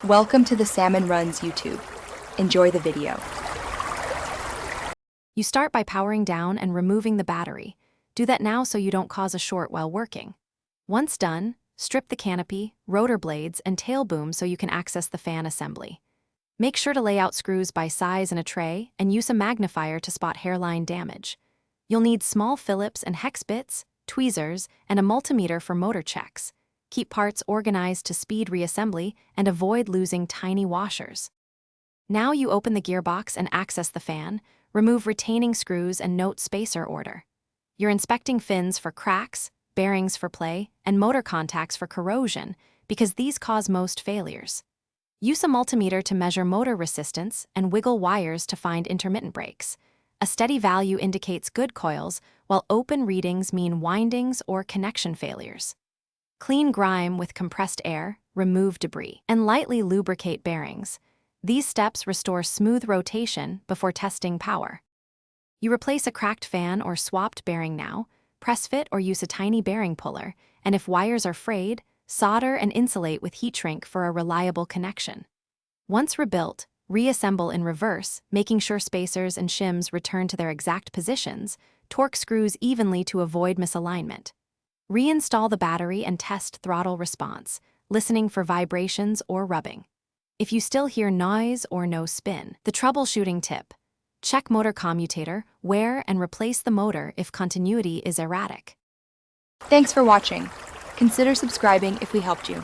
Welcome to the Salmon Runs YouTube. Enjoy the video. You start by powering down and removing the battery. Do that now so you don't cause a short while working. Once done, strip the canopy, rotor blades, and tail boom so you can access the fan assembly. Make sure to lay out screws by size in a tray and use a magnifier to spot hairline damage. You'll need small Phillips and hex bits, tweezers, and a multimeter for motor checks. Keep parts organized to speed reassembly and avoid losing tiny washers. Now you open the gearbox and access the fan, remove retaining screws and note spacer order. You're inspecting fins for cracks, bearings for play, and motor contacts for corrosion because these cause most failures. Use a multimeter to measure motor resistance and wiggle wires to find intermittent breaks. A steady value indicates good coils, while open readings mean windings or connection failures. Clean grime with compressed air, remove debris, and lightly lubricate bearings. These steps restore smooth rotation before testing power. You replace a cracked fan or swapped bearing now, press fit or use a tiny bearing puller, and if wires are frayed, solder and insulate with heat shrink for a reliable connection. Once rebuilt, reassemble in reverse, making sure spacers and shims return to their exact positions. Torque screws evenly to avoid misalignment. Reinstall the battery and test throttle response, listening for vibrations or rubbing. If you still hear noise or no spin, the troubleshooting tip: check motor commutator, wear and replace the motor if continuity is erratic. Thanks for watching. Consider subscribing if we helped you.